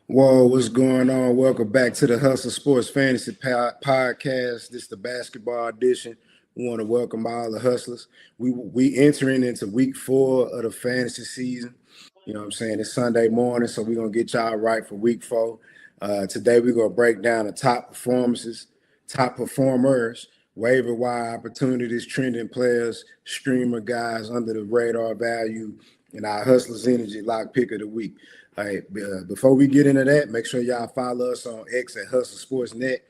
Whoa, what's going on? Welcome back to the Hustle Sports Fantasy Podcast. This is the basketball edition. We want to welcome all the hustlers. We entering into week 4 of the fantasy season. You know what I'm saying? It's Sunday morning, so we're gonna get y'all right for week 4. Today we're gonna break down the top performances, top performers, waiver wire opportunities, trending players, streamer guys under the radar value, and our hustlers energy lock pick of the week. All right, before we get into that, make sure y'all follow us on X at Hustle Sports Net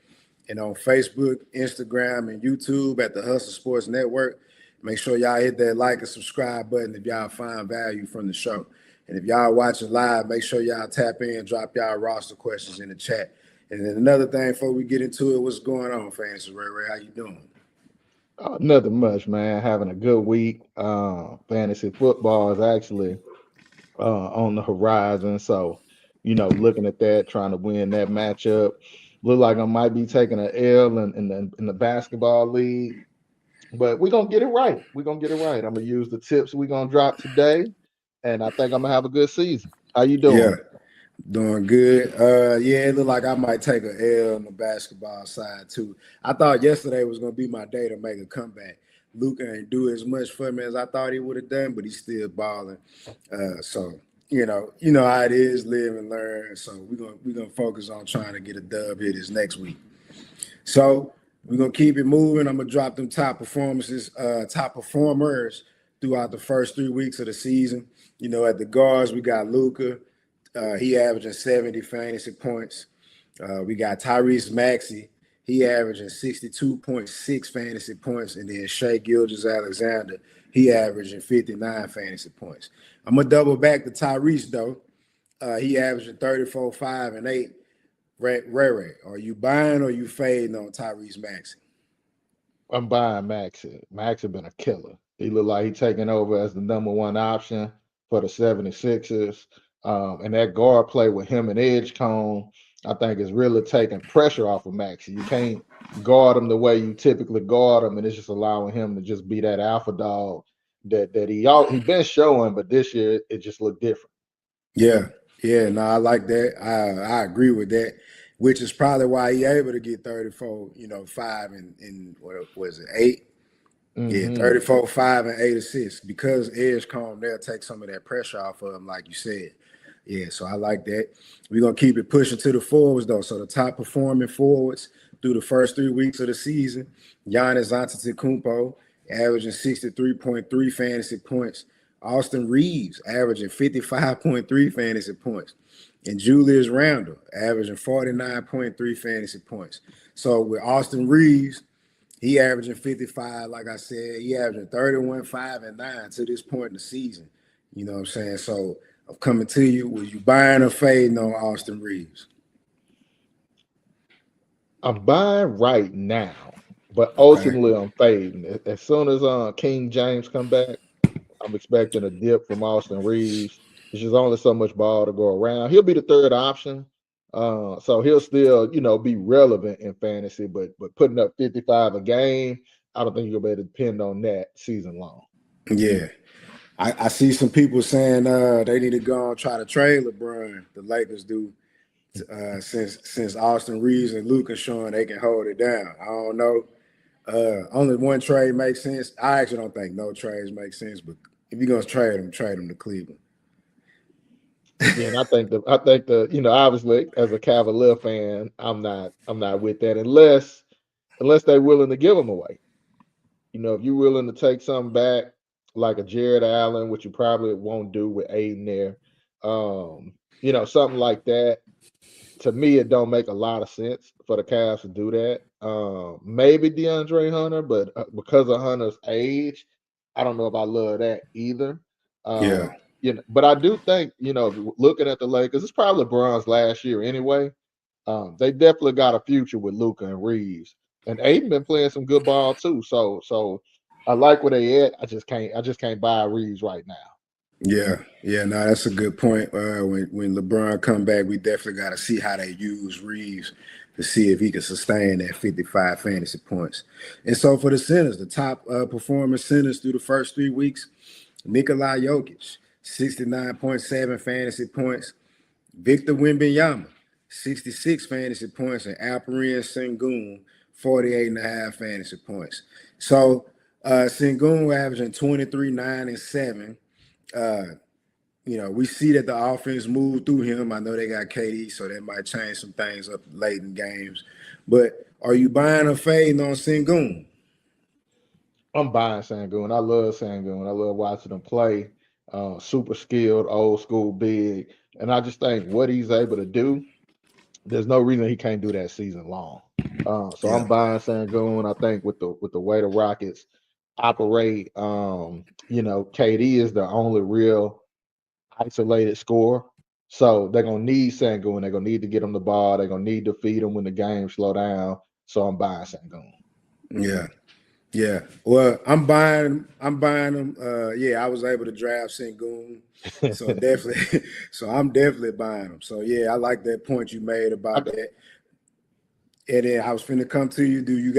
and on Facebook, Instagram, and YouTube at the Hustle Sports Network. Make sure y'all hit that like and subscribe button if y'all find value from the show. And if y'all watching live, make sure y'all tap in, drop y'all roster questions in the chat. And then another thing before we get into it, what's going on, Fantasy Ray Ray? How you doing? Nothing much, man. Having a good week. Fantasy football is actually on the horizon. So, looking at that, trying to win that matchup. Look like I might be taking an L in the basketball league, but we're gonna get it right. We're gonna get it right. I'm gonna use the tips we're gonna drop today, and I think I'm gonna have a good season. How you Yeah, doing? doing good. Yeah, it looked like I might take a L on the basketball side too. I thought yesterday was gonna be my day to make a comeback. Luka ain't do as much for me as I thought he would have done, but he's still balling. So you know how it is, live and learn. So we're gonna focus on trying to get a dub here this next week. So we're gonna keep it moving. I'm gonna drop them top performers throughout the first 3 weeks of the season. You know, at the guards, we got Luka. He averaging 70 fantasy points. We got Tyrese Maxey. He averaging 62.6 fantasy points. And then Shea Gilgeous-Alexander, he averaging 59 fantasy points. I'm going to double back to Tyrese, though. He averaging 34, 5, and 8. Ray, are you buying or you fading on Tyrese Maxey? I'm buying Maxi. Max has been a killer. He looked like he taking over as the number one option for the 76ers. And that guard play with him and Edgecombe, I think is really taking pressure off of Maxi. You can't guard him the way you typically guard him, and it's just allowing him to just be that alpha dog that he been showing, but this year it just looked different. Yeah, yeah, no, I like that. I agree with that, which is probably why he able to get 34, 5 and what was it, 8? Yeah, Hmm 34, 5, and 8 assists because Edgecombe, they'll take some of that pressure off of him, like you said. Yeah, so I like that. We're gonna keep it pushing to the forwards though. So the top performing forwards through the first 3 weeks of the season, Giannis Antetokounmpo averaging 63.3 fantasy points. Austin Reeves averaging 55.3 fantasy points. And Julius Randle averaging 49.3 fantasy points. So with Austin Reeves, he averaging 55, like I said, he averaging 31, 5, and 9 to this point in the season. You know what I'm saying? So I'm coming to you. Was you buying or fading on Austin Reeves? I'm buying right now, but Okay. ultimately I'm fading. As soon as King James come back, I'm expecting a dip from Austin Reeves. There's just only so much ball to go around. He'll be the third option. So he'll still, be relevant in fantasy, but putting up 55 a game, I don't think you'll be able to depend on that season long. Yeah. I see some people saying they need to go and try to trade LeBron. The Lakers do since Austin Reeves and Luka showing they can hold it down. I don't know. Only one trade makes sense. I actually don't think no trades make sense, but if you're gonna trade them to Cleveland. Yeah, and I think the obviously as a Cavalier fan, I'm not with that unless they're willing to give them away. If you're willing to take something back, like a Jared Allen, which you probably won't do with Aiden there, something like that. To me, it don't make a lot of sense for the Cavs to do that. Maybe DeAndre Hunter, but because of Hunter's age, I don't know if I love that either. Yeah. But I do think, looking at the Lakers, it's probably LeBron's last year anyway. They definitely got a future with Luka and Reeves, and Aiden been playing some good ball too. So I like where they at. I just can't buy Reeves right now. Yeah, no, that's a good point. When LeBron come back, we definitely got to see how they use Reeves to see if he can sustain that 55 fantasy points. And so for the centers, the top performing centers through the first 3 weeks, Nikolai Jokic, 69.7 fantasy points. Victor Wembanyama, 66 fantasy points, and Alperen Sengun, 48 and a half fantasy points. So Sengun averaging 23, 9, and 7. We see that the offense moved through him. I know they got KD, so that might change some things up late in games. But are you buying or fading on Sengun? I'm buying Sangoon. I love Sangoon. I love watching him play. Super skilled, old school, big. And I just think what he's able to do, there's no reason he can't do that season long. So Yeah, I'm buying Sangoon. I think with the way the Rockets operate, KD is the only real isolated scorer. So they're gonna need Sangoon. They're gonna need to get him the ball. They're gonna need to feed him when the game slow down. So I'm buying Sangoon. yeah. Yeah, well, I'm buying. I'm buying them. Yeah, I was able to draft Sengun, so definitely. So I'm definitely buying them. So yeah, I like that point you made I, about that. And then I was finna come to you. Do you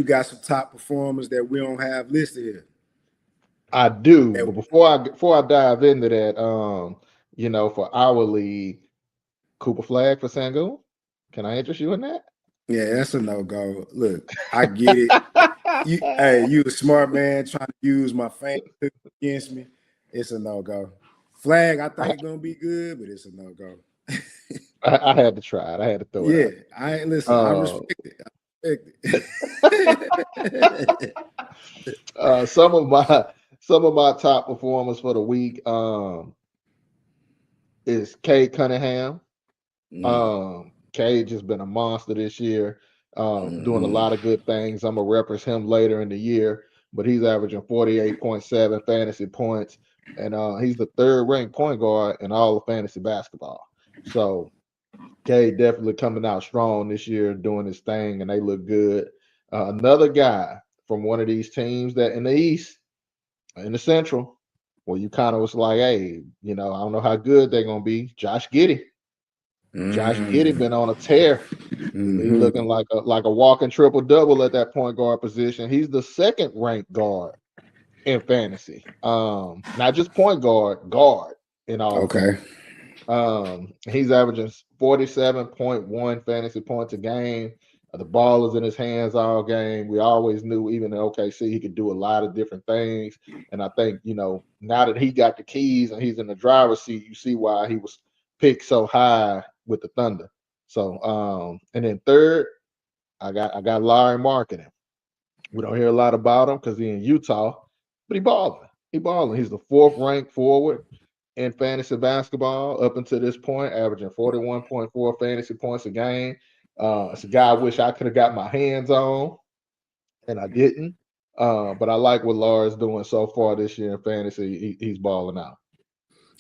got some top performers that we don't have listed here? I do, That, but before I dive into that, for our league, Cooper Flag for Sangoon. Can I interest you in that? yeah, that's a no go. Look, I get it. You a smart man trying to use my fame against me. It's a no go. Flag, I think I, it's gonna be good, but it's a no go. I had to try it. I had to throw it Yeah, out I listen. I there. respect it. I respect it. Uh, some of my some of my top performers for the week is Cade Cunningham. Cade just been a monster this year, doing a Mm-hmm. lot of good things. I'm gonna reference him later in the year, but he's averaging 48.7 fantasy points, and he's the third ranked point guard in all of fantasy basketball. So Cade definitely coming out strong this year, doing his thing, and they look good. Another guy from one of these teams that in the East, in the Central, where you kind of was like, hey, I don't know how good they're gonna be. Josh Giddey. Josh Giddey Mm-hmm. been on a tear. He looking Mm-hmm. like a walking triple double at that point guard position. He's the second ranked guard in fantasy. Not just point guard in all of Okay. fantasy. He's averaging 47.1 fantasy points a game. The ball is in his hands all game. We always knew, even in OKC, he could do a lot of different things. And I think, now that he got the keys and he's in the driver's seat, you see why he was picked so high with the Thunder. So, and then third, I got Larry Marketing. We don't hear a lot about him because he's in Utah, but he balling. He balling. He's the fourth ranked forward in fantasy basketball up until this point, averaging 41.4 fantasy points a game. It's a guy I wish I could have got my hands on, and I didn't. But I like what Laura's doing so far this year in fantasy. He's balling out.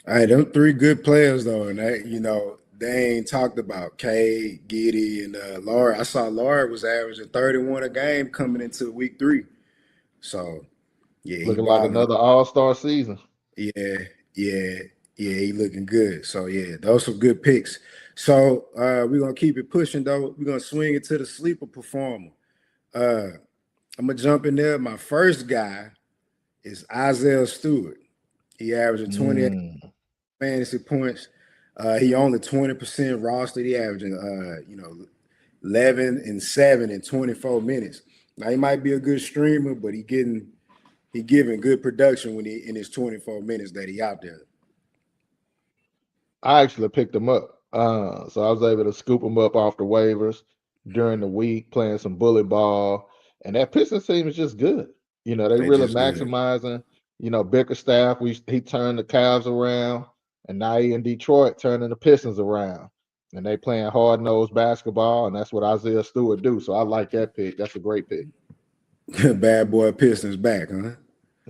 All right, them three good players though, and they ain't talked about Cade, Giddy, and Laura. I saw Laura was averaging 31 a game coming into week 3. So yeah, he Looking like balling. another all-star season. Yeah, yeah, yeah, he looking good. So yeah, those some good picks. So we're gonna keep it pushing though. We're gonna swing it to the sleeper performer. Uh I'm gonna jump in there. My first guy is Isaiah Stewart. He averaging 28 Mm. fantasy points. He only 20% rostered. He averaging 11 and 7 in 24 minutes. Now he might be a good streamer, but he giving good production when he in his 24 minutes that he out there. I actually picked him up. So I was able to scoop him up off the waivers during the week, playing some bullet ball. And that Pistons team is just good. They They really just good. maximizing, Bickerstaff. He turned the Cavs around, and now he in Detroit turning the Pistons around. And they playing hard nosed basketball, and that's what Isaiah Stewart do. So I like that pick. That's a great pick. Bad boy Pistons back, huh?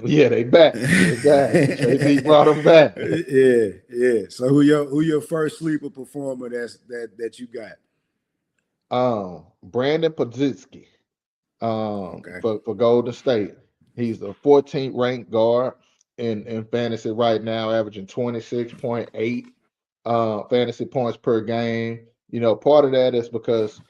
Yeah, they back. They back. JB brought them back. Yeah, yeah. So who your first sleeper performer that you got? Brandon Podziemski. Okay. For Golden State. He's the 14th ranked guard in fantasy right now, averaging 26.8 fantasy points per game. Part of that is because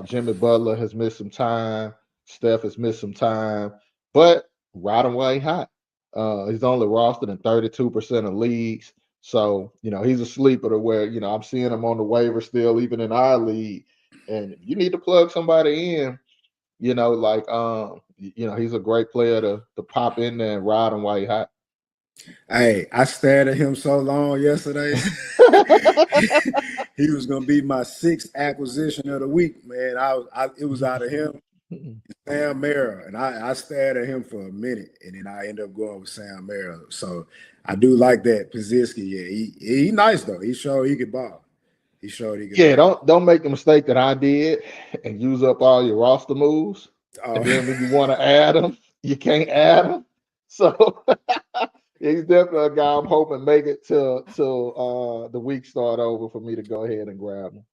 Jimmy Butler has missed some time, Steph has missed some time, but right away hot. He's only rostered in 32% of leagues, So, he's a sleeper to where, I'm seeing him on the waiver still, even in our league. And if you need to plug somebody in, he's a great player to pop in there and ride him while he's hot. Hey, I stared at him so long yesterday. He was gonna be my 6th acquisition of the week, man. It was out of him, Sam Merrill, and I stared at him for a minute, and then I ended up going with Sam Merrill. So I do like that Pizinski. Yeah, he nice though. He showed he could ball. He showed he could. Yeah, don't make the mistake that I did and use up all your roster moves. And then when you want to add them, you can't add them. So he's definitely a guy I'm hoping make it till the week start over for me to go ahead and grab him.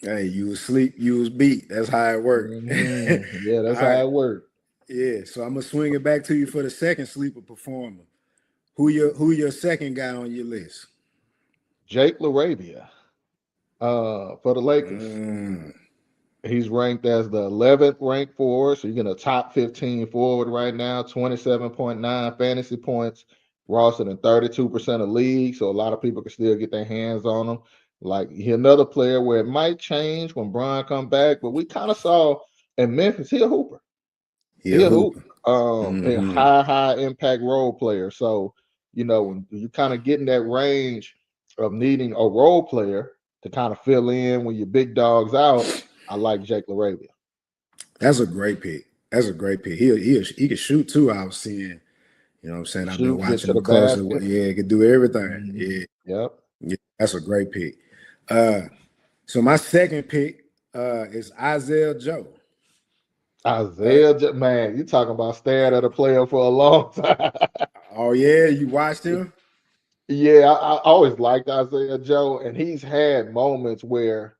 Hey, you was sleep, you was beat. That's how it worked. Yeah, that's how it worked. Yeah, so I'm gonna swing it back to you for the second sleeper performer. Who your second guy on your list? Jake LaRavia. For the Lakers. He's ranked as the 11th ranked forward, so you're going to top 15 forward right now, 27.9 fantasy points, rostered in 32% of leagues, so a lot of people can still get their hands on him. Like, he's another player where it might change when Bron come back, but we kind of saw in Memphis, he a hooper. He a hooper. A high impact role player. So, when you kind of get in that range of needing a role player to kind of fill in when your big dog's out, I like Jake LaRavia. That's a great pick. He can shoot too. I was seeing, you know what I'm saying? I've been watching him closely. Yeah, he can do everything. Yeah. That's a great pick. So my second pick is Isaiah Joe. Man, you're talking about staring at a player for a long time. Oh, yeah, you watched him? Yeah, I always liked Isaiah Joe, and he's had moments where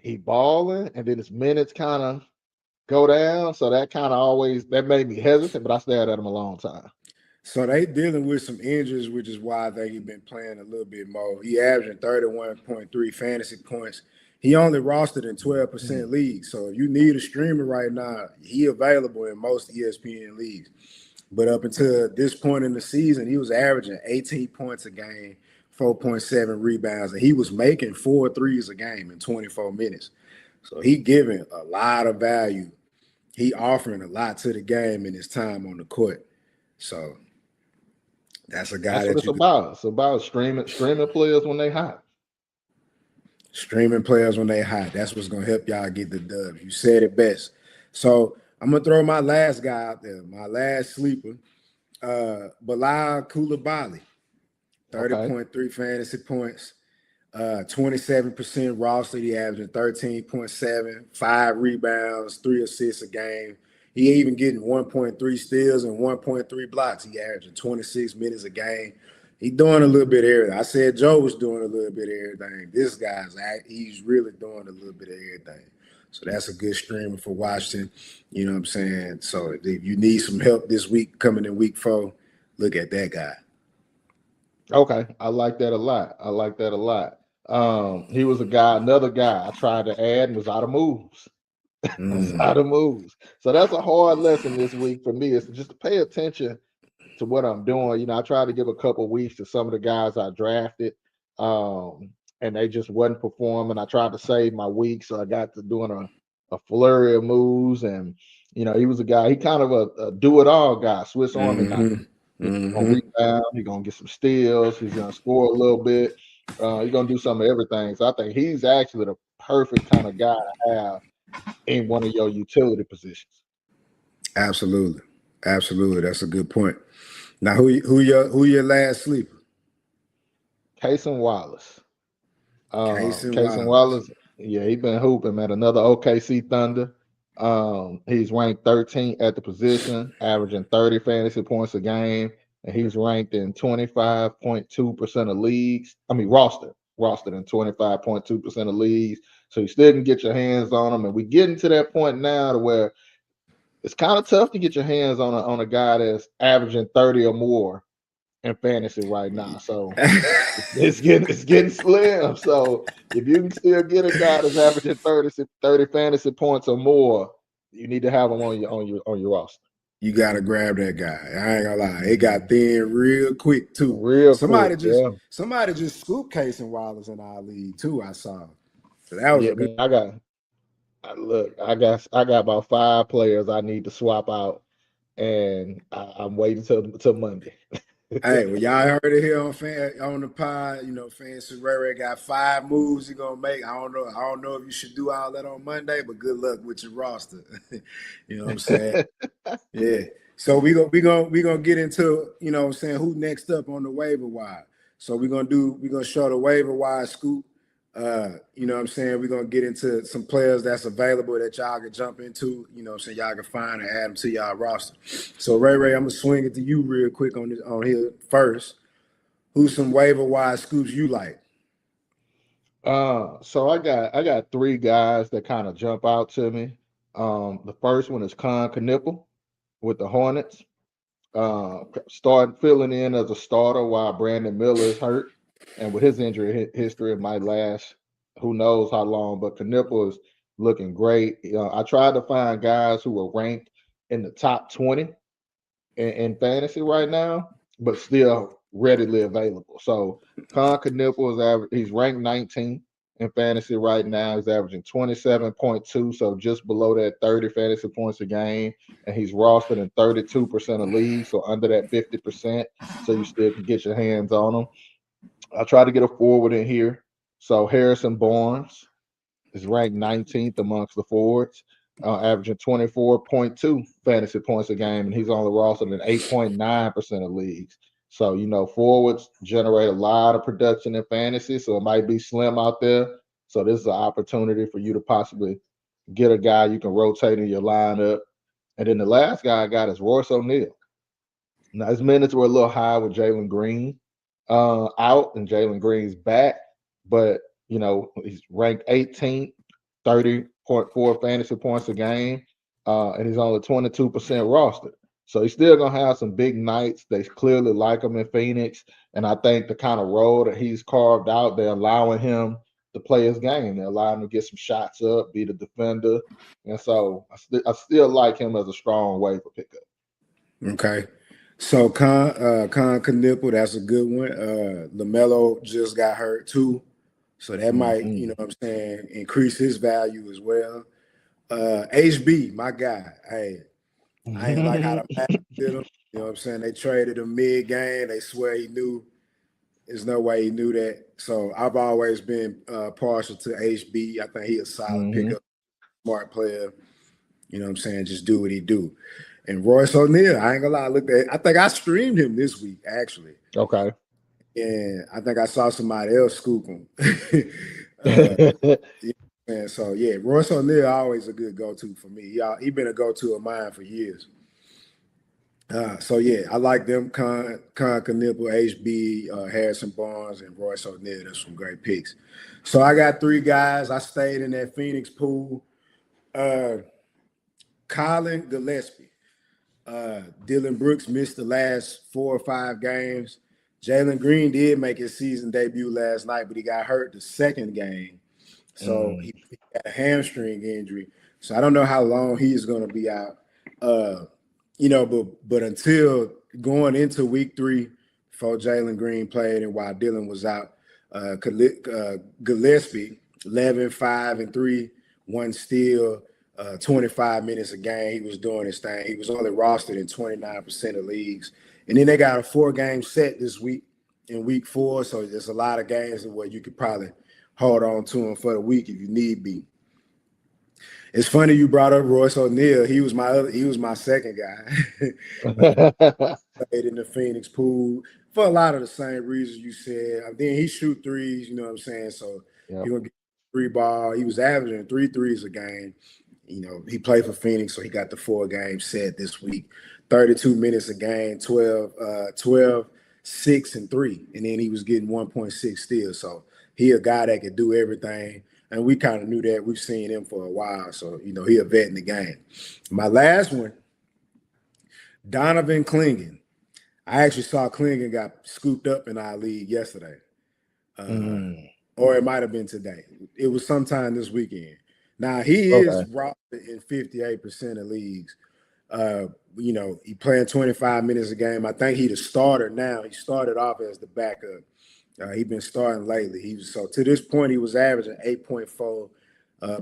he balling and then his minutes kind of go down. So that kind of that made me hesitant, but I stared at him a long time. So they dealing with some injuries, which is why I think he's been playing a little bit more. He averaging 31.3 fantasy points. He only rostered in 12% leagues. So if you need a streamer right now, he available in most ESPN leagues. But up until this point in the season, he was averaging 18 points a game, 4.7 rebounds, and he was making 4 threes a game in 24 minutes. So he giving a lot of value. He offering a lot to the game in his time on the court. So that's a guy that's what it's about. It's about streaming players when they hot. Streaming players when they hot. That's what's gonna help y'all get the dubs. You said it best. So I'm gonna throw my last guy out there, my last sleeper, Bilal Coulibaly, 30.3 fantasy points, 27% roster. He averaging 13.7, 5 rebounds, 3 assists a game. He even getting 1.3 steals and 1.3 blocks. He averaging 26 minutes a game. He's doing a little bit of everything. I said Joe was doing a little bit of everything. This he's really doing a little bit of everything. So that's a good streamer for Washington. You know what I'm saying? So if you need some help this week, coming in week 4, look at that guy. Okay, I like that a lot. He was another guy I tried to add and was out of moves. Out of moves. So that's a hard lesson this week for me, is just to pay attention to what I'm doing. I tried to give a couple weeks to some of the guys I drafted, and they just wasn't performing. I tried to save my week, so I got to doing a flurry of moves. And he was a guy. He kind of a do-it-all guy, Swiss Army knife. He's gonna rebound. He's gonna get some steals. He's gonna score a little bit. He's gonna do some of everything. So I think he's actually the perfect kind of guy to have in one of your utility positions. Absolutely. That's a good point. Now, who your last sleeper? Cason Wallace. Cason Wallace. Yeah, he's been hooping, man. Another OKC Thunder. He's ranked 13th at the position, averaging 30 fantasy points a game, and he's ranked in 25.2% of leagues. I mean, rostered in 25.2% of leagues. So you still can get your hands on him, and we getting to that point now to where it's kind of tough to get your hands on a guy that's averaging 30 or more in fantasy right now. So it's getting slim. So if you can still get a guy that's averaging 30 fantasy points or more, you need to have him on your roster. You gotta grab that guy. I ain't gonna lie. It got thin real quick too. Real quick, Somebody just scooped Casey Wallace in our league too. I saw. So that was a good. Man, I got about 5 players I need to swap out, and I'm waiting till Monday. Hey, well, y'all heard it here on the pod. You know, Fancy Ray got 5 moves he gonna make. I don't know if you should do all that on Monday, but good luck with your roster. You know what I'm saying? Yeah. So we gonna get into, you know what I'm saying, who next up on the waiver wire. So we're gonna show the waiver wire scoop. You know what I'm saying? We're gonna get into some players that's available that y'all can jump into, you know what I'm saying, y'all can find and add them to y'all roster. So Ray, I'm gonna swing it to you real quick on here first. Who's some waiver wire scoops you like? So I got 3 guys that kind of jump out to me. The first one is Knipple with the Hornets. Start filling in as a starter while Brandon Miller is hurt, and with his injury history, it might last who knows how long. But Knipple is looking great. I tried to find guys who were ranked in the top 20 in fantasy right now, but still readily available. So Knipple he's ranked 19 in fantasy right now. He's averaging 27.2, so just below that 30 fantasy points a game. And he's rostered in 32% of leagues, so under that 50%. So you still can get your hands on him. I try to get a forward in here. So Harrison Barnes is ranked 19th amongst the forwards, averaging 24.2 fantasy points a game, and he's only rostered in 8.9% of leagues. So, you know, forwards generate a lot of production in fantasy, so it might be slim out there. So this is an opportunity for you to possibly get a guy you can rotate in your lineup. And then the last guy I got is Royce O'Neal. Now, his minutes were a little high with Jalen Green out, and Jalen Green's back, but you know, he's ranked 18th, 30.4 fantasy points a game, and he's only 22% rostered. So he's still gonna have some big nights. They clearly like him in Phoenix, and I think the kind of role that he's carved out, they're allowing him to play his game. They're allowing him to get some shots up, be the defender, and so I still like him as a strong waiver pickup. Okay. So Knipple, that's a good one. LaMelo just got hurt too. So that might, you know what I'm saying, increase his value as well. HB, my guy. Hey, I ain't like how the Max did him. You know what I'm saying? They traded him mid-game. They swear he knew. There's no way he knew that. So I've always been partial to HB. I think he's a solid pickup, smart player. You know what I'm saying? Just do what he do. And Royce O'Neal, I ain't gonna lie, I think I streamed him this week, actually. Okay. And I think I saw somebody else scoop him. And so yeah, Royce O'Neal always a good go-to for me. He been a go-to of mine for years. So yeah, I like them. Knipple, HB, Harrison Barnes, and Royce O'Neal. That's some great picks. So I got 3 guys. I stayed in that Phoenix pool. Colin Gillespie. Dylan Brooks missed the last 4 or 5 games. Jalen Green did make his season debut last night, but he got hurt the second game. So he got a hamstring injury. So I don't know how long he's going to be out. You know, but until going into week 3, before Jalen Green played and while Dylan was out, Gillespie, 11, 5, and 3, 1 steal, 25 minutes a game. He was doing his thing. He was only rostered in 29% of leagues. And then they got a 4-game set this week in week 4. So there's a lot of games where you could probably hold on to him for the week if you need be. It's funny you brought up Royce O'Neal. He was my second guy. Played in the Phoenix pool for a lot of the same reasons you said. Then he shoot threes, you know what I'm saying? So he's gonna get 3 ball. He was averaging 3 threes a game. You know, he played for Phoenix, so he got the 4-game set this week. 32 minutes a game, 12, 6, and 3. And then he was getting 1.6 steals. So he a guy that could do everything. And we kind of knew that. We've seen him for a while. So, you know, he a vet in the game. My last one, Donovan Clingan. I actually saw Clingan got scooped up in our league yesterday. Or it might have been today. It was sometime this weekend. Now, he is rostered in 58% of leagues. He playing 25 minutes a game. I think he the starter now. He started off as the backup. He been starting lately. So to this point, he was averaging 8.4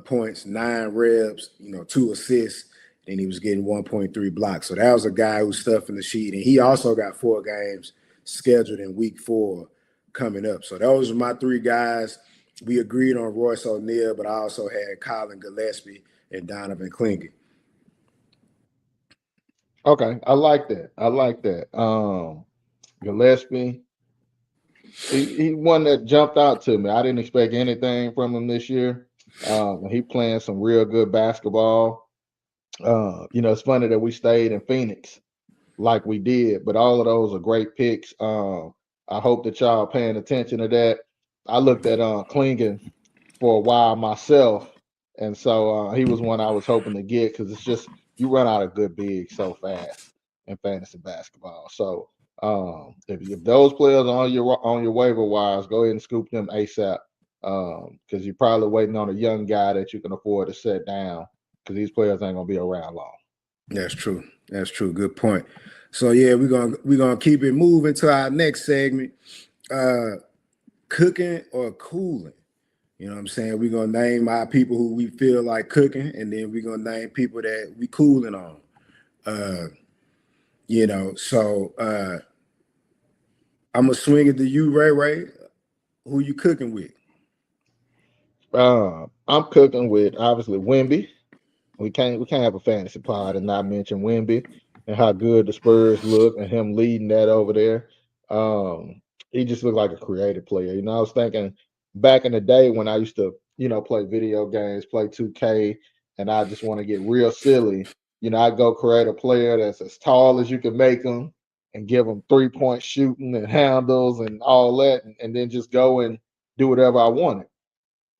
points, 9 reps, 2 assists, and he was getting 1.3 blocks. So that was a guy who's stuffing the sheet, and he also got 4 games scheduled in week 4 coming up. So those are my 3 guys. We agreed on Royce O'Neal, but I also had Colin Gillespie and Donovan Clingan. Okay, I like that. Gillespie, he one that jumped out to me. I didn't expect anything from him this year. He playing some real good basketball. It's funny that we stayed in Phoenix like we did, but all of those are great picks. I hope that y'all paying attention to that. I looked at Clingan for a while myself, and so he was one I was hoping to get because it's just you run out of good bigs so fast in fantasy basketball. So if those players are on your waiver wires, go ahead and scoop them ASAP because you're probably waiting on a young guy that you can afford to set down because these players ain't gonna be around long. That's true. Good point. So yeah, we're gonna keep it moving to our next segment. Cooking or cooling. You know what I'm saying? We're gonna name our people who we feel like cooking, and then we're gonna name people that we cooling on. So I'm gonna swing it to you, Ray. Who you cooking with? I'm cooking with obviously Wemby. We can't have a fantasy pod and not mention Wemby and how good the Spurs look and him leading that over there. He just looked like a creative player. I was thinking back in the day when I used to, play video games, play 2K, and I just want to get real silly. I go create a player that's as tall as you can make them and give them 3-point shooting and handles and all that, and then just go and do whatever I wanted.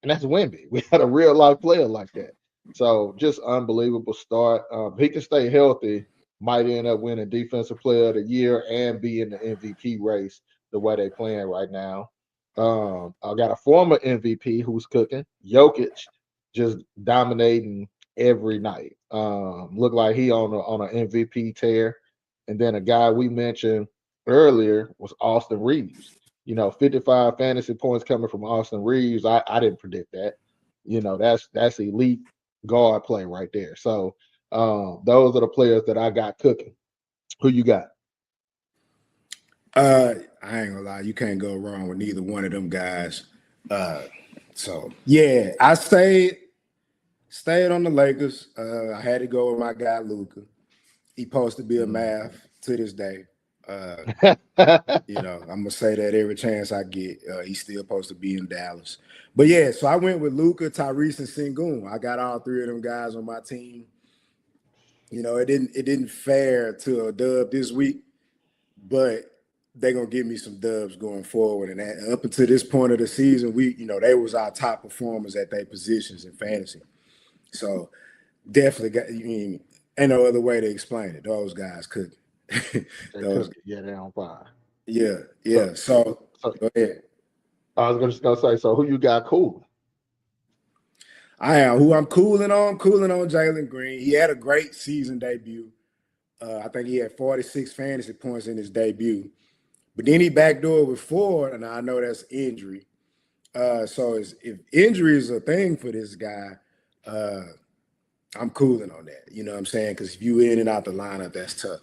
And that's Wemby. We had a real life player like that. So just unbelievable start. He can stay healthy, might end up winning Defensive Player of the Year and be in the MVP race the way they playing right now. I got a former MVP who's cooking, Jokic, just dominating every night. Look like he on an MVP tear. And then a guy we mentioned earlier was Austin Reeves. 55 fantasy points coming from Austin Reeves. I didn't predict that. That's elite guard play right there. So those are the players that I got cooking. Who you got? I ain't gonna lie, you can't go wrong with neither one of them guys. So yeah, I stayed on the Lakers. I had to go with my guy Luka. He supposed to be a math to this day. I'm gonna say that every chance I get. He's still supposed to be in Dallas. But yeah, so I went with Luka, Tyrese, and Sengun. I got all 3 of them guys on my team. It didn't fare to a dub this week, but they're gonna give me some dubs going forward. And up until this point of the season, they was our top performers at their positions in fantasy. So definitely got. Ain't no other way to explain it. Those guys could. Yeah, they're on fire. Yeah. So go ahead. I was just gonna say, so who you got cool? Who I'm cooling on Jalen Green. He had a great season debut. I think he had 46 fantasy points in his debut. But then he backdoored with 4, and I know that's injury. So if injury is a thing for this guy, I'm cooling on that. You know what I'm saying? Because if you in and out the lineup, that's tough.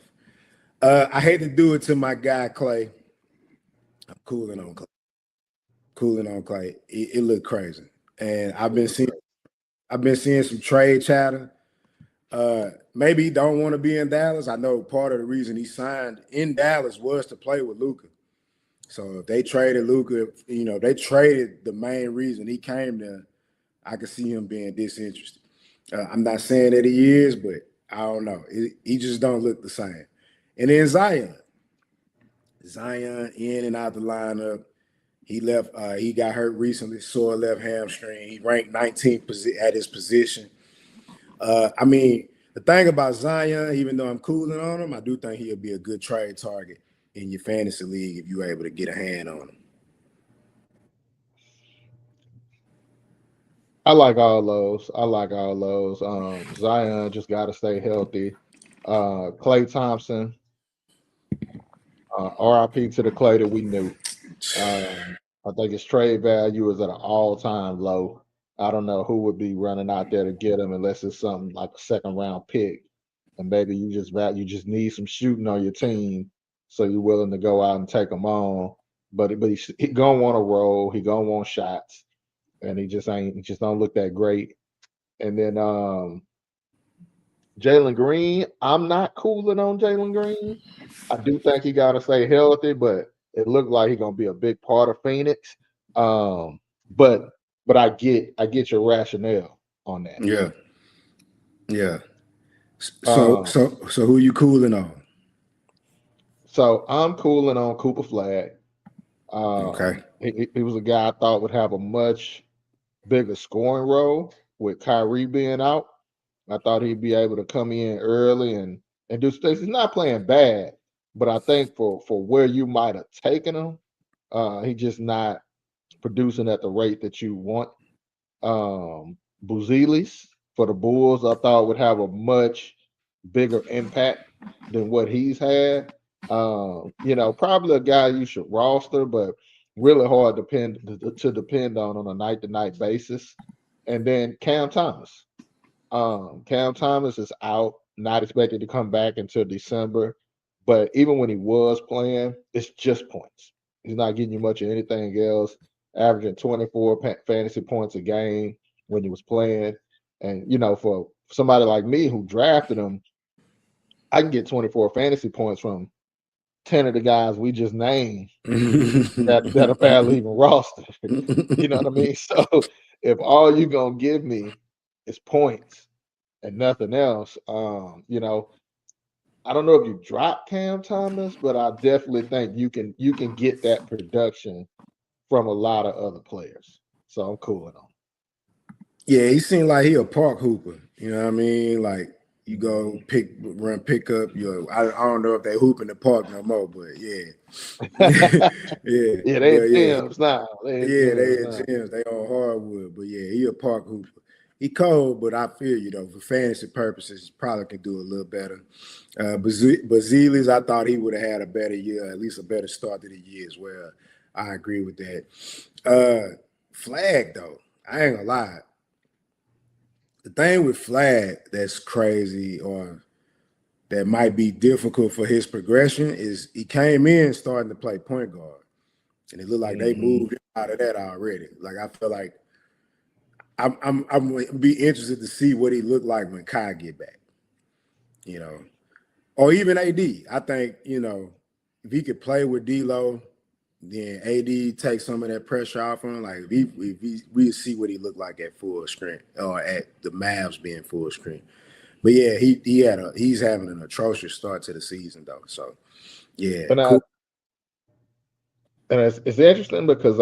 I hate to do it to my guy Clay. I'm cooling on Clay. It looked crazy, and I've been seeing some trade chatter. Maybe he don't want to be in Dallas. I know part of the reason he signed in Dallas was to play with Luka. So if they traded Luka, they traded the main reason he came there. I could see him being disinterested. I'm not saying that he is, but I don't know. He just don't look the same. And then Zion in and out the lineup. He left. He got hurt recently, sore left hamstring. He ranked 19th at his position. The thing about Zion, even though I'm cooling on him, I do think he'll be a good trade target in your fantasy league if you're able to get a hand on him. I like all those. Zion just got to stay healthy. Klay Thompson, RIP to the Klay that we knew. I think his trade value is at an all-time low. I don't know who would be running out there to get him unless it's something like a second-round pick, and maybe you just need some shooting on your team, so you're willing to go out and take him on. But he gonna want to roll. He gonna want shots, and he just don't look that great. And then Jalen Green, I'm not cooling on Jalen Green. I do think he got to stay healthy, but it looked like he's gonna be a big part of Phoenix. But I get your rationale on that. Yeah, yeah. So who you cooling on? So I'm cooling on Cooper Flag. Okay. He was a guy I thought would have a much bigger scoring role with Kyrie being out. I thought he'd be able to come in early and do things. He's not playing bad, but I think for where you might have taken him, he's just not producing at the rate that you want. Buzelis for the Bulls, I thought would have a much bigger impact than what he's had. Probably a guy you should roster, but really hard to depend on a night-to-night basis. And then Cam Thomas. Cam Thomas is out, not expected to come back until December. But even when he was playing, it's just points. He's not getting you much of anything else, averaging 24 fantasy points a game when he was playing. And, for somebody like me who drafted him, I can get 24 fantasy points from 10 of the guys we just named that are barely even rostered. You know what I mean? So if all you're going to give me is points and nothing else, I don't know if you drop Cam Thomas, but I definitely think you can get that production from a lot of other players. So I'm cooling on. Yeah, he seemed like he a park hooper. You know what I mean? Like you go pick up. I don't know if they hoop in the park no more, but yeah, yeah, yeah, they had gyms now. They had gyms. They on hardwood, but yeah, he a park hooper. He cold, but I feel you though. For fantasy purposes, probably could do a little better. Bazelis, I thought he would have had a better year, at least a better start to the year as well. I agree with that. Flag though, I ain't gonna lie. The thing with Flag that's crazy or that might be difficult for his progression is he came in starting to play point guard, and it looked like they moved him out of that already. Like I feel like I'm be interested to see what he looked like when Kai get back, or even AD. I think if he could play with D'Lo, then AD take some of that pressure off him. Like if we see what he looked like at full strength or at the Mavs being full strength. But yeah, he's having an atrocious start to the season though. So yeah, cool. And it's interesting because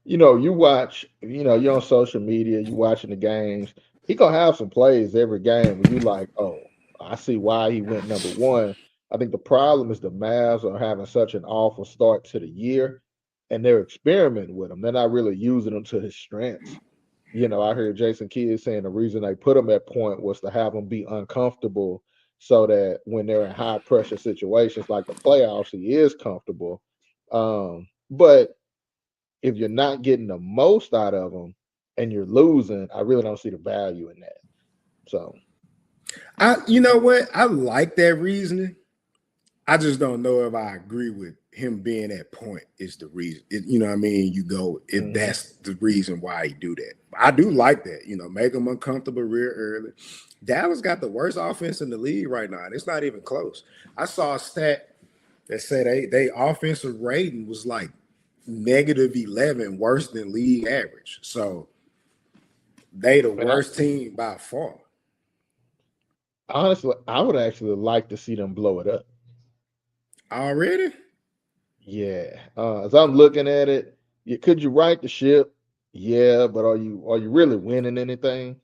you watch, you're on social media, you watching the games. He gonna have some plays every game where you like, oh, I see why he went number one. I think the problem is the Mavs are having such an awful start to the year, and they're experimenting with him. They're not really using him to his strengths. I heard Jason Kidd saying the reason they put him at point was to have him be uncomfortable so that when they're in high pressure situations like the playoffs, he is comfortable. But if you're not getting the most out of them and you're losing, I really don't see the value in that. So, you know what? I like that reasoning. I just don't know if I agree with him being at point is the reason. You know what I mean? You go if that's the reason why he do that. I do like that. Make him uncomfortable real early. Dallas got the worst offense in the league right now, and it's not even close. I saw a stat that said they offensive rating was like -11, worse than league average. So they the worst team by far. Honestly, I would actually like to see them blow it up. Already? Yeah. As I'm looking at it, could you right the ship? Yeah, but are you really winning anything?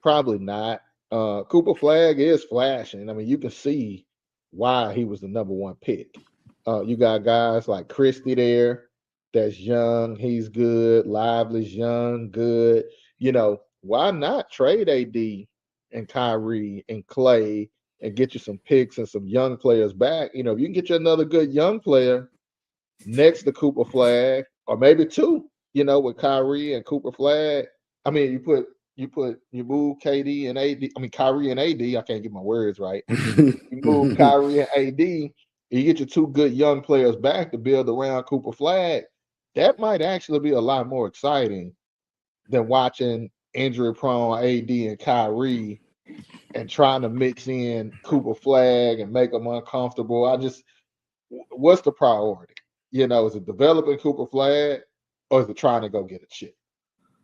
Probably not. Cooper Flag is flashing. I mean, you can see why he was the number one pick. You got guys like Christie there, that's young, he's good. Lively's young, good. Why not trade AD and Kyrie and Klay and get you some picks and some young players back. You know, if you can get you another good young player next to Cooper Flag, or maybe two, you know, with Kyrie and Cooper Flag. I mean, you move KD and AD. I mean, Kyrie and AD. I can't get my words right. You move Kyrie and AD, you get your two good young players back to build around Cooper Flag. That might actually be a lot more exciting than watching injury-prone AD and Kyrie and trying to mix in Cooper Flag and make them uncomfortable. What's the priority? You know, is it developing Cooper Flag or is it trying to go get a chip?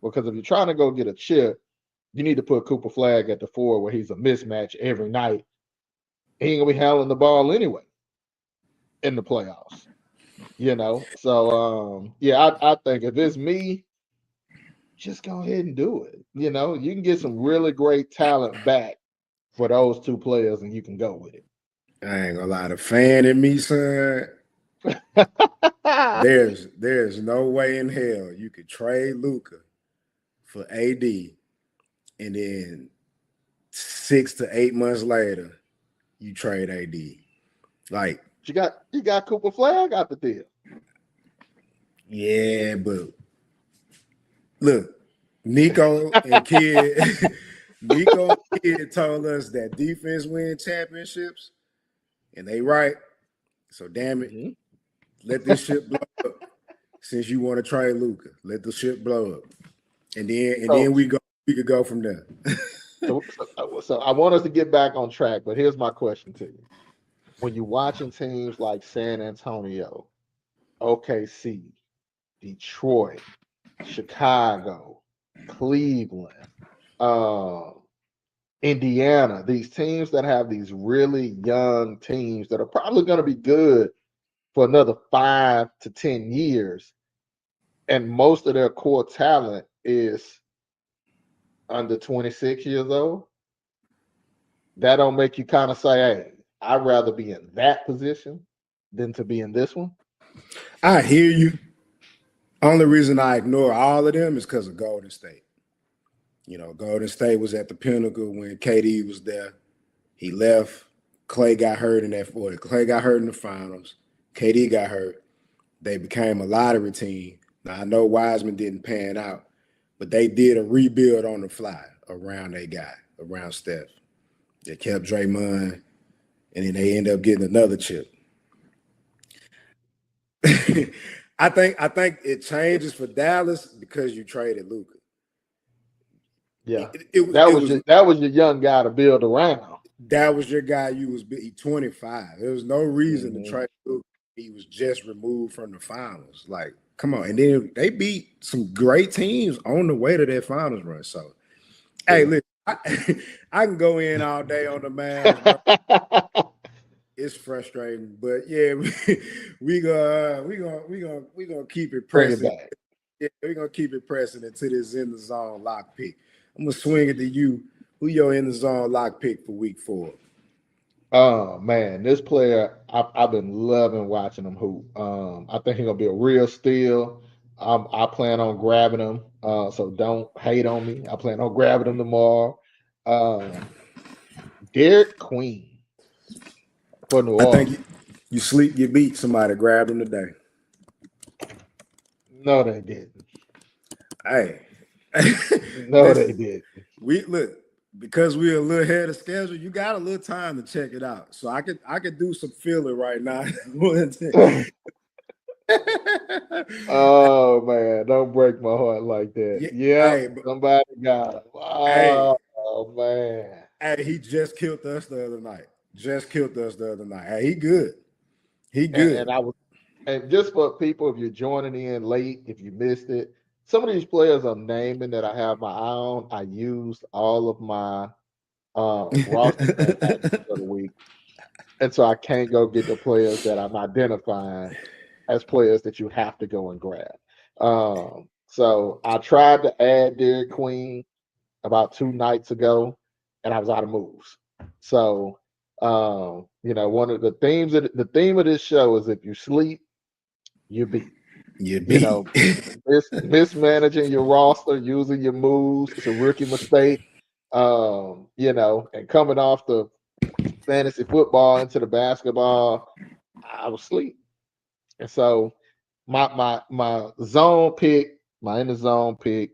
Because if you're trying to go get a chip, you need to put Cooper Flag at the 4 where he's a mismatch every night. He ain't gonna be handling the ball anyway in the playoffs. You know, so yeah, I think if it's me, just go ahead and do it. You know, you can get some really great talent back for those two players, and you can go with it. I ain't gonna lie, the fan in me, son. There's no way in hell you could trade Luka for AD, and then 6 to 8 months later, you trade AD. Like you got Cooper Flag out the deal. Yeah, but look, Nico and Kid, Nico and Kid told us that defense wins championships, and they right. So damn it, let this shit blow up. Since you want to trade Luka, let the shit blow up, and then we could go from there. So I want us to get back on track, but here's my question to you: when you're watching teams like San Antonio, OKC, Detroit, Chicago, Cleveland, Indiana, these teams that have these really young teams that are probably going to be good for another 5 to 10 years, and most of their core talent is under 26 years old, that don't make you kind of say, hey, I'd rather be in that position than to be in this one? I hear you. Only reason I ignore all of them is because of Golden State. You know, Golden State was at the pinnacle when KD was there. He left. Clay got hurt in Clay got hurt in the finals. KD got hurt. They became a lottery team. Now, I know Wiseman didn't pan out, but they did a rebuild on the fly around their guy, around Steph. They kept Draymond, and then they end up getting another chip. I think it changes for Dallas because you traded Luka. Yeah, that was your young guy to build around. That was your guy. You was 25. There was no reason to trade Luka. He was just removed from the finals. Like, come on. And then they beat some great teams on the way to their finals run. So, hey, listen, I can go in all day on the Mavs. It's frustrating, but yeah, we gonna keep it pressing. Yeah, we're gonna keep it pressing until this in the zone lock pick. I'm gonna swing it to you. Who your in the zone lock pick for week 4? Oh man, this player I've been loving watching him hoop. I think he's gonna be a real steal. I plan on grabbing him. So don't hate on me. I plan on grabbing him tomorrow. Derek Queen for New Orleans. I think you beat somebody, grabbed him today. No, they didn't. Hey. No, they didn't. We look, because we're a little ahead of schedule, you got a little time to check it out. So I could do some feeling right now. Oh man, don't break my heart like that. Yeah, somebody got him. Oh man. Hey, he just killed us the other night. Hey, he good. He good. And just for people, if you're joining in late, if you missed it, some of these players I'm naming that I have my eye on, I used all of my roster for the week. And so I can't go get the players that I'm identifying as players that you have to go and grab. So I tried to add Derek Queen about 2 nights ago, and I was out of moves. So one of the theme of this show is if you sleep, you beat. Mismanaging your roster, using your moves, it's a rookie mistake. And coming off the fantasy football into the basketball, I was asleep. And so my zone pick, my in the zone pick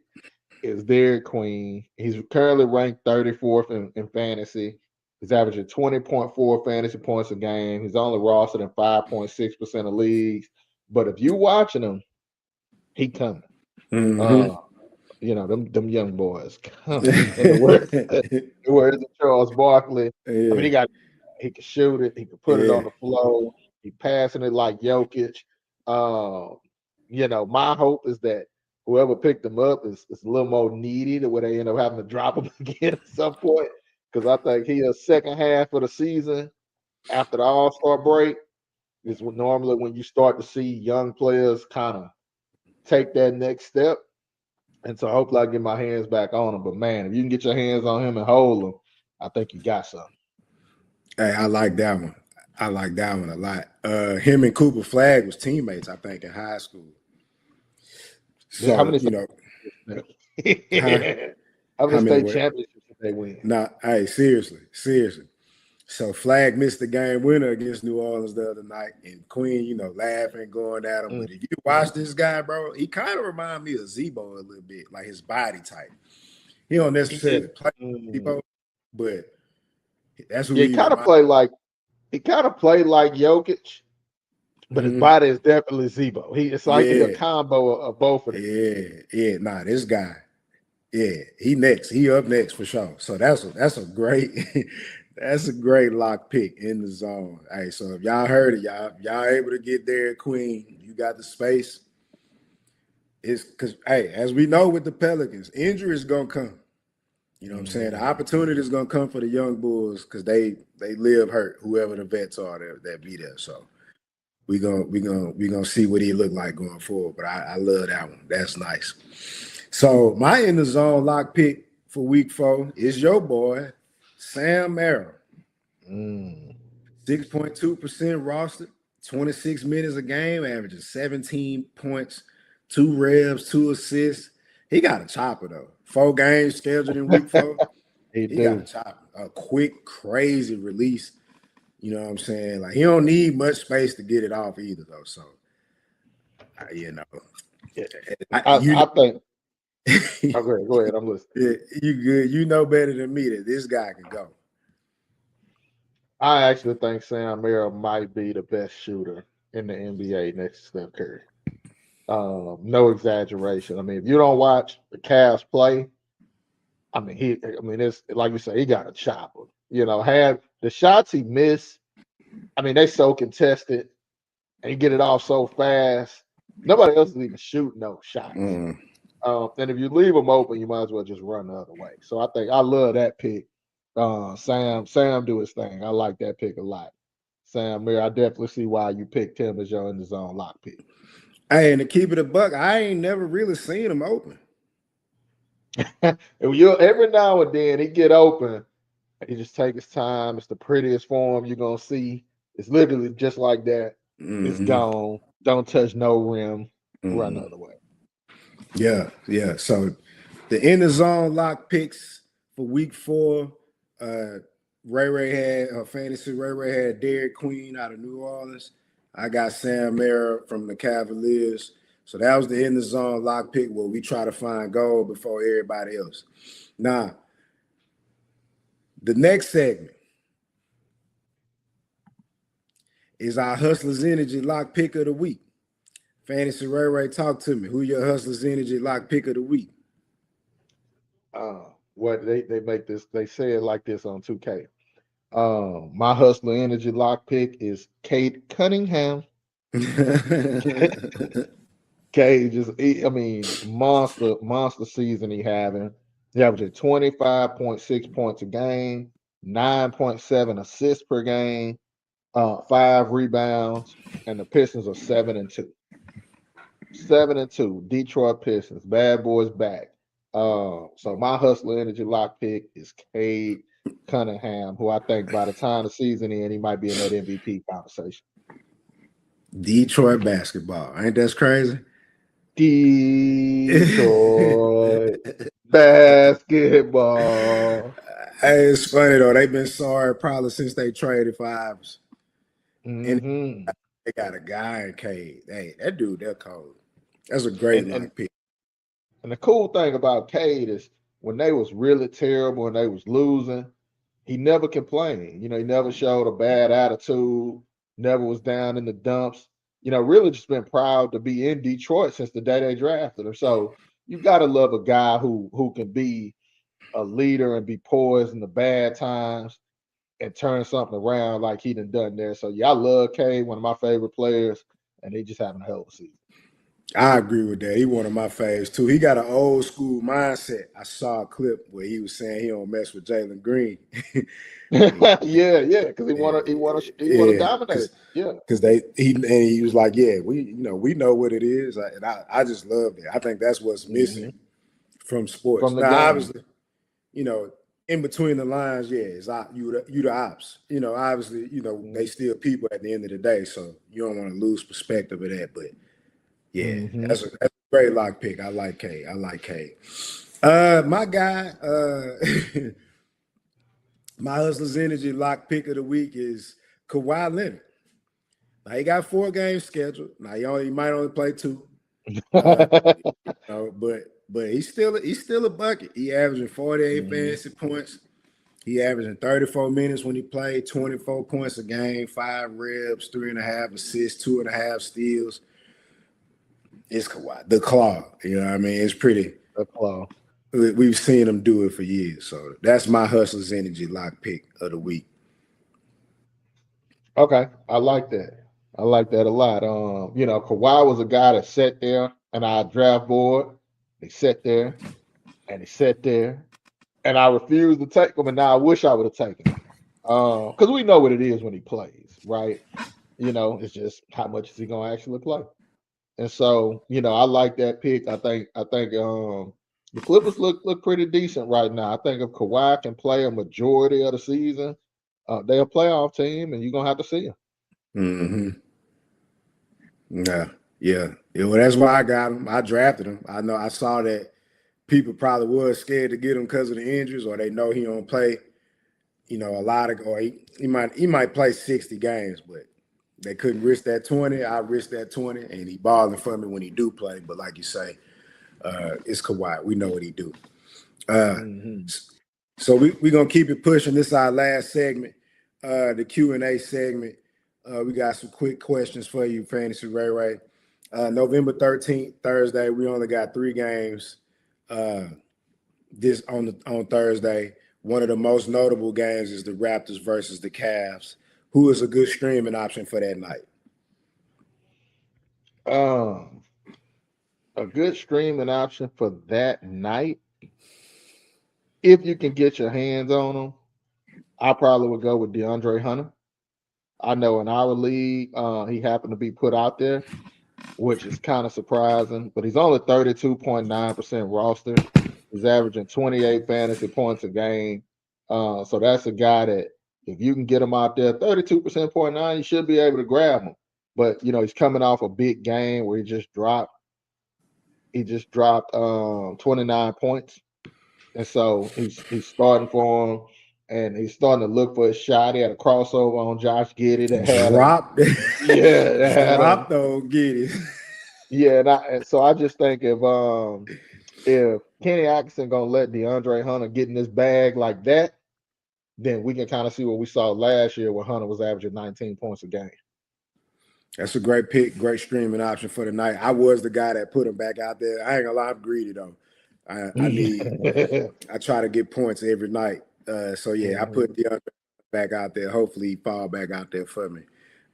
is Derek Queen. He's currently ranked 34th in fantasy. He's averaging 20.4 fantasy points a game. He's only rostered in 5.6% of leagues. But if you watching him, he coming. Mm-hmm. Them young boys coming. In the words of Charles Barkley. I mean, Yeah. he can shoot it. He can put it Yeah. on the floor. He passing it like Jokic. My hope is that whoever picked him up is a little more needy to where they end up having to drop him again at some point. Because I think he a second half of the season after the All-Star break is normally when you start to see young players kind of take that next step. And so hopefully I get my hands back on him. But man, if you can get your hands on him and hold him, I think you got something. Hey, I like that one. I like that one a lot. Him and Cooper Flag was teammates, I think, in high school. How So, many huh? how many How many state what? championships did they win? Nah, hey, seriously. So Flag missed the game winner against New Orleans the other night, and Queen, laughing, going at him. But if you watch this guy, bro, he kind of remind me of Zebo a little bit, like his body type. He don't necessarily play Zebo, but that's who he he kind of reminds. played like Jokic, but his body is definitely Zebo. It's like he a combo of both of them. Yeah. Nah, this guy, he next. He up next for sure. So that's a great that's a great lock pick in the zone. Hey, so if y'all heard it, y'all able to get there, Queen, you got the space. It's because as we know with the Pelicans, injury is gonna come. You know what I'm saying? The opportunity is gonna come for the young Bulls because they live hurt, whoever the vets are that be there. So we gonna see what he look like going forward. But I love that one. That's nice. So my in the zone lock pick for week 4 is your boy, Sam Merrill. 6.2% roster, 26 minutes a game, averages 17 points, 2 revs, 2 assists. He got a chopper though. 4 games scheduled in week 4. He got a chopper. A quick, crazy release. You know what I'm saying? Like he don't need much space to get it off either though. So I think. Okay, go ahead. I'm listening. Yeah, you good. You know better than me that this guy can go. I actually think Sam Merrill might be the best shooter in the NBA next to Steph Curry. No exaggeration. I mean, if you don't watch the Cavs play, it's like we say, he got a chopper. Had the shots he missed. I mean, they so contested, and he get it off so fast. Nobody else is even shooting those shots. And if you leave them open, you might as well just run the other way. So I think I love that pick. Sam do his thing. I like that pick a lot. Sam Merrill, I definitely see why you picked him as your in the zone lock pick. Hey, and to keep it a buck, I ain't never really seen him open. Every now and then he get open. He just take his time. It's the prettiest form you're gonna see. It's literally just like that. It's gone. Don't touch no rim. Run the other way. Yeah. So the in the zone lock picks for week 4. Ray had her fantasy. Ray had Derek Queen out of New Orleans. I got Sam Merrill from the Cavaliers. So that was the in the zone lock pick where we try to find gold before everybody else. Now, the next segment is our Hustlers Energy lock pick of the week. Fantasy Ray, talk to me. Who your Hustlers Energy lock pick of the week? What they make this, they say it like this on 2K. My Hustler Energy lock pick is Cade Cunningham. Monster season he having. He averaging 25.6 points a game, 9.7 assists per game, 5 rebounds, and the Pistons are 7-2. 7-2. Detroit Pistons, bad boys back. So my Hustler Energy lock pick is Cade Cunningham, who I think by the time the season ends, he might be in that MVP conversation. Detroit basketball. Ain't that crazy? Detroit basketball. Hey, it's funny though. They've been sorry probably since they traded for Ives. And Mm-hmm. they got a guy in Cade. Hey, that dude, they're cold. That's a great And lock pick. and the cool thing about Cade is when they was really terrible and they was losing, he never complained. He never showed a bad attitude, never was down in the dumps. Really just been proud to be in Detroit since the day they drafted him. So you gotta love a guy who can be a leader and be poised in the bad times and turn something around like he done there. So yeah, I love Cade, one of my favorite players, and they just having a hell of a season. I agree with that. He one of my faves too. He got an old school mindset. I saw a clip where he was saying he don't mess with Jalen Green. Yeah, because he wanna Yeah, dominate. Yeah. because he was like, yeah, we know what it is, and I just love it. I think that's what's Mm-hmm. missing from sports. From the Now, game. obviously, you know, in between the lines, yeah, it's you the ops. Obviously, they Mm-hmm. still people at the end of the day, so you don't want to lose perspective of that. But yeah, Mm-hmm. that's a great lock pick. I like K. I like K. My guy, my hustler's energy lock pick of the week is Kawhi Leonard. Now he got 4 games scheduled. Now he might only play 2. Uh, but he's still a bucket. He averaging 48 Mm-hmm. fantasy points. He averaging 34 minutes when he played, 24 points a game, 5 ribs, 3.5 assists, 2.5 steals. It's Kawhi, the claw. You know what I mean? It's pretty. A claw. We've seen him do it for years. So that's my hustler's energy lock pick of the week. Okay, I like that. I like that a lot. Kawhi was a guy that sat there on our draft board. He sat there and he sat there, and I refused to take him. And now I wish I would have taken him, because we know what it is when he plays, right? It's just how much is he gonna actually play? And so, I like that pick. I think the Clippers look pretty decent right now. I think if Kawhi can play a majority of the season, they're a playoff team, and you're gonna have to see them. Mm-hmm. Yeah. Well, that's why I got him. I drafted him. I know I saw that people probably was scared to get him because of the injuries, or they know he don't play. A lot of, or he might play 60 games, but they couldn't risk that 20. I risked that 20, and he balling for me when he do play. But like you say, it's Kawhi. We know what he do. Uh, Mm-hmm. so we gonna keep it pushing. This is our last segment, the Q&A segment. We got some quick questions for you, Fantasy Ray Ray. November 13th, Thursday. We only got 3 games. This on Thursday. One of the most notable games is the Raptors versus the Cavs. Who is a good streaming option for that night? Um, a good streaming option for that night, if you can get your hands on them, I probably would go with DeAndre Hunter. I know in our league, he happened to be put out there, which is kind of surprising, but he's only 32.9% rostered. He's averaging 28 fantasy points a game. So that's a guy that if you can get him out there, 32.9, you should be able to grab him. But he's coming off a big game where he just dropped 29 points. And so he's starting for him, and he's starting to look for a shot. He had a crossover on Josh Giddey that had him. Drop, Yeah, that had him. drop though, get it. Yeah, and so I just think if Kenny Atkinson gonna let DeAndre Hunter get in this bag like that, then we can kind of see what we saw last year where Hunter was averaging 19 points a game. That's a great pick, great streaming option for the night. I was the guy that put him back out there. I ain't gonna lie, I'm greedy though. I try to get points every night. So yeah, I put Mhm. the other back out there. Hopefully, he fall back out there for me.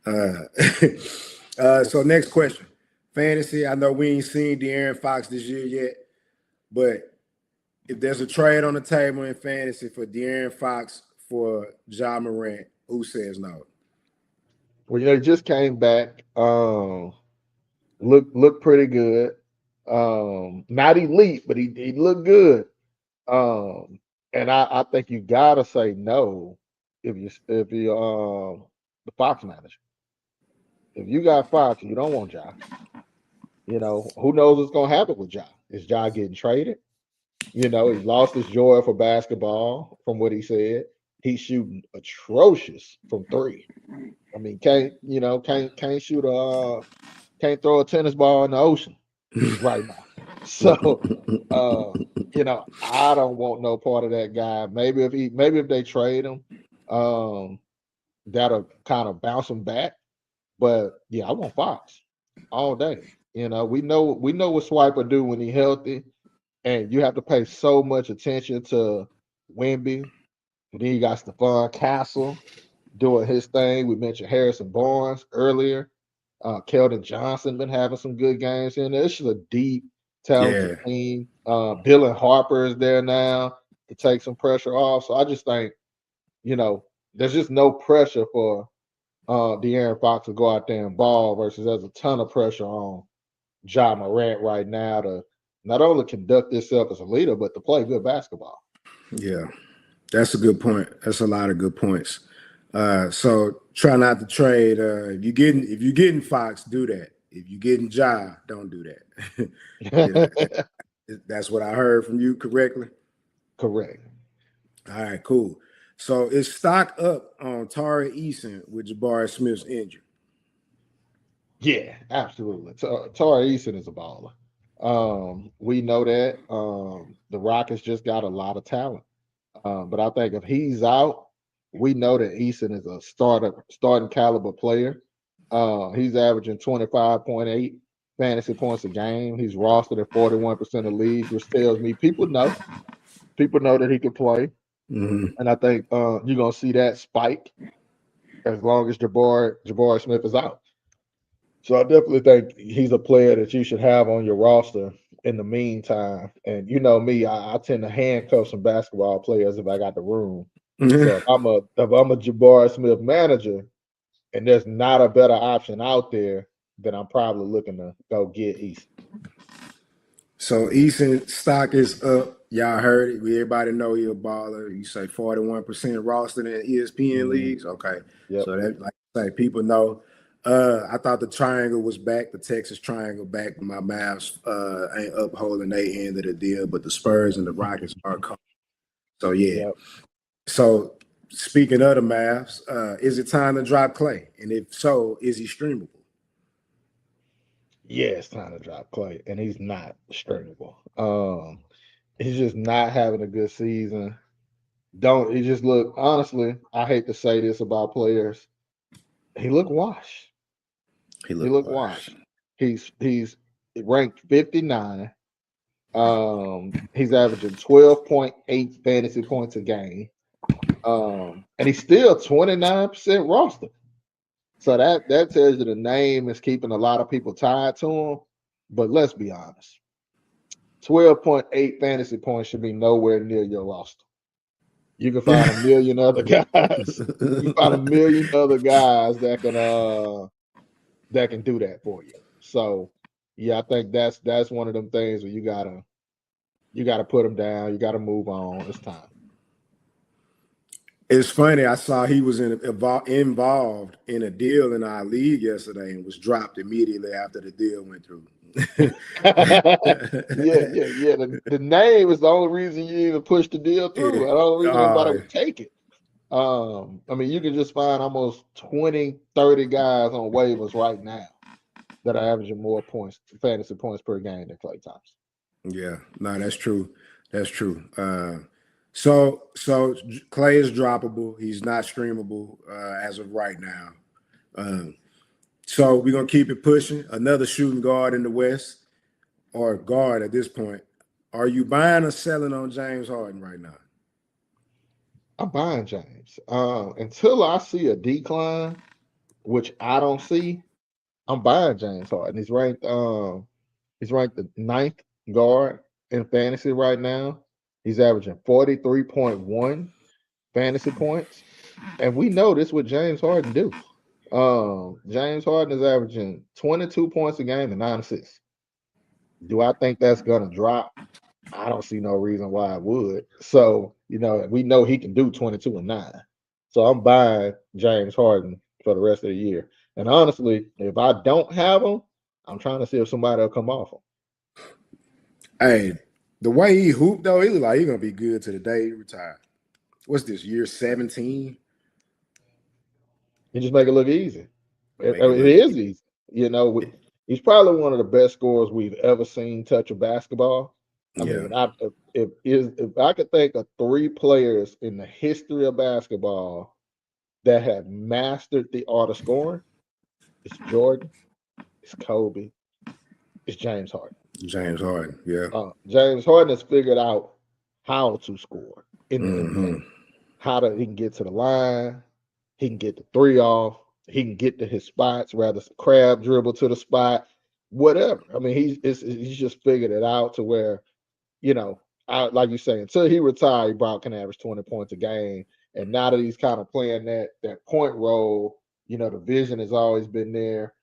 So next question, fantasy. I know we ain't seen De'Aaron Fox this year yet, but if there's a trade on the table in fantasy for De'Aaron Fox for Ja Morant, who says no? Well, he just came back. Look pretty good. Not elite, but he looked good. And I think you gotta say no if you the Fox manager. If you got Fox, you don't want Ja. Who knows what's gonna happen with Ja? Is Ja getting traded? You know, he lost his joy for basketball from what he said. He's shooting atrocious from three. I mean, can't shoot can't throw a tennis ball in the ocean right now. So I don't want no part of that guy. Maybe if they trade him, um, that'll kind of bounce him back. But yeah, I want Fox all day. We know what Swiper do when he's healthy, and you have to pay so much attention to Wemby. And then you got Stephon Castle doing his thing. We mentioned Harrison Barnes earlier. Keldon Johnson been having some good games in there. It's just a deep, talented Yeah. team. Dylan Harper is there now to take some pressure off. So I just think, there's just no pressure for De'Aaron Fox to go out there and ball versus there's a ton of pressure on Ja Morant right now to not only conduct himself as a leader, but to play good basketball. Yeah. That's a good point. That's a lot of good points. So try not to trade. If you're getting Fox, do that. If you're getting Ja, don't do that. That's what I heard from you correctly. Correct. All right, cool. So is stock up on Tari Eason with Jabari Smith's injury? Yeah, absolutely. Tari Eason is a baller. We know that. The Rockets just got a lot of talent. But I think if he's out, we know that Eason is a starting caliber player. He's averaging 25.8 fantasy points a game. He's rostered at 41% of leagues, which tells me people know that he can play. Mm-hmm. And I think you're gonna see that spike as long as Jabari Smith is out. So I definitely think he's a player that you should have on your roster in the meantime. And you know me, I tend to handcuff some basketball players if I got the room. So if I'm a Jabari Smith manager and there's not a better option out there, then I'm probably looking to go get East. So Eason stock is up. Y'all heard it. Everybody know he a baller. You say 41% rostered in ESPN leagues. Okay. Yep. So that, like I say, people know. I thought the triangle was back, the Texas triangle back. My Mavs ain't upholding their end of the deal, but the Spurs and the Rockets are coming. So yeah. Yep. So speaking of the Mavs, is it time to drop Clay? And if so, is he streamable? Yeah, it's time to drop Clay, and he's not streamable. He's just not having a good season. He just look, honestly, I hate to say this about players. He looked washed. He He looked looked washed. washed. He's ranked 59. He's averaging 12.8 fantasy points a game. And he's still 29% roster. So that tells you the name is keeping a lot of people tied to him. But let's be honest. 12.8 fantasy points should be nowhere near your roster. You can find a million other guys. You find a million other guys that can do that for you. So yeah, I think that's one of them things where you gotta put him down. You gotta move on. It's time. It's funny. I saw he was involved in a deal in our league yesterday and was dropped immediately after the deal went through. yeah. The name is the only reason you even push the deal through. The only reason anybody would take it. I mean, you can just find almost 20, 30 guys on waivers right now that are averaging more fantasy points per game than Klay Thompson. Yeah, no, that's true. That's true. So Clay is droppable. He's not streamable as of right now. So we're gonna keep it pushing. Another shooting guard in the West, or guard at this point. Are you buying or selling on James Harden right now? I'm buying James. Until I see a decline, which I don't see, I'm buying James Harden. He's ranked the ninth guard in fantasy right now. He's averaging 43.1 fantasy points. And we know this what James Harden do. James Harden is averaging 22 points a game and 9 assists. Do I think that's gonna drop? I don't see no reason why it would. So, we know he can do 22 and 9. So I'm buying James Harden for the rest of the year. And honestly, if I don't have him, I'm trying to see if somebody will come off him. Hey, The way he hooped, though, he look like he's gonna be good to the day he retired. What's this, year 17? He just make it look easy. Make it It look is easy. You know, he's probably one of the best scorers we've ever seen touch a basketball. I mean, if I could think of 3 players in the history of basketball that have mastered the art of scoring, it's Jordan, it's Kobe, it's James Harden. James Harden, yeah. James Harden has figured out how to score in the Mm-hmm. NBA. He can get to the line, he can get the 3 off, he can get to his spots, rather crab dribble to the spot, whatever. I mean, he's just figured it out to where, you know, like you say, until he retired, he Brown can average 20 points a game. And now that he's kind of playing that point role, you know, the vision has always been there.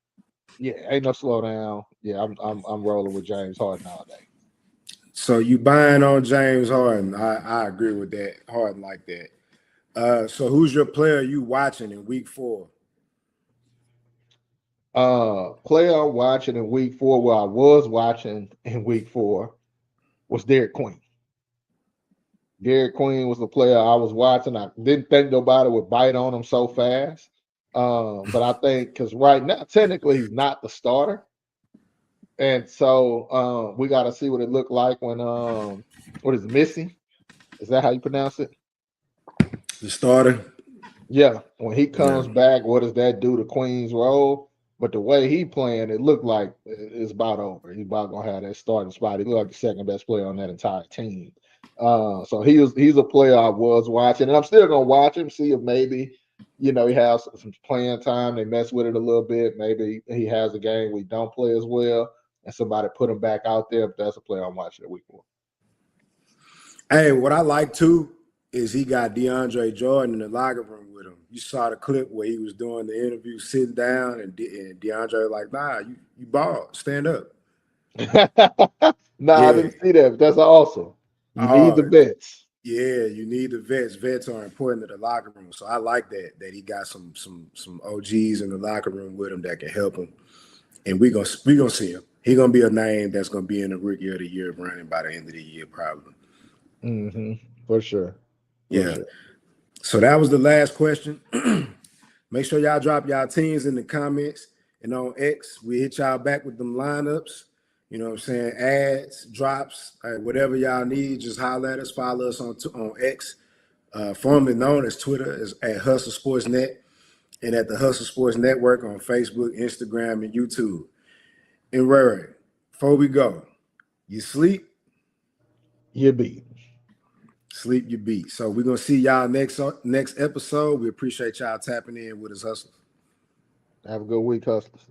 Yeah, ain't no slowdown. Yeah, I'm rolling with James Harden nowadays. So you buying on James Harden? I agree with that. Harden like that. So who's your player you watching in week 4? Player I'm watching in week 4, where I was watching in week 4, was Derek Queen. Derek Queen was the player I was watching. I didn't think nobody would bite on him so fast. But I think because right now, technically, he's not the starter. And so we got to see what it looked like when what is it, Missy? Is that how you pronounce it? The starter. Yeah, when he comes back, what does that do to Queen's role? But the way he playing, it looked like it's about over. He's about gonna have that starting spot. He looked like the second best player on that entire team. So he's a player I was watching, and I'm still gonna watch him, see if maybe, you know, he has some playing time. They mess with it a little bit. Maybe he has a game we don't play as well, and somebody put him back out there. But that's a player I'm watching at week 4. Hey, what I like too is he got DeAndre Jordan in the locker room with him. You saw the clip where he was doing the interview, sitting down, and DeAndre like, nah, you bald, stand up. Nah, I didn't see that. But that's awesome. You need the vets. Yeah, you need the vets. Vets are important to the locker room. So I like that he got some OGs in the locker room with him that can help him. And we gonna see him. He gonna be a name that's gonna be in the Rookie of the Year running by the end of the year, probably. For sure. Yeah. So that was the last question. Make sure y'all drop y'all teams in the comments. And on X, we hit y'all back with them lineups. You know what I'm saying? Ads, drops, whatever y'all need, just holler at us. Follow us on X, formerly known as Twitter, as at Hustle Sports Net, and at the Hustle Sports Network on Facebook, Instagram, and YouTube. And Ray, before we go, you sleep? You beat. Sleep, you beat. So we're going to see y'all next episode. We appreciate y'all tapping in with us, Hustlers. Have a good week, Hustlers.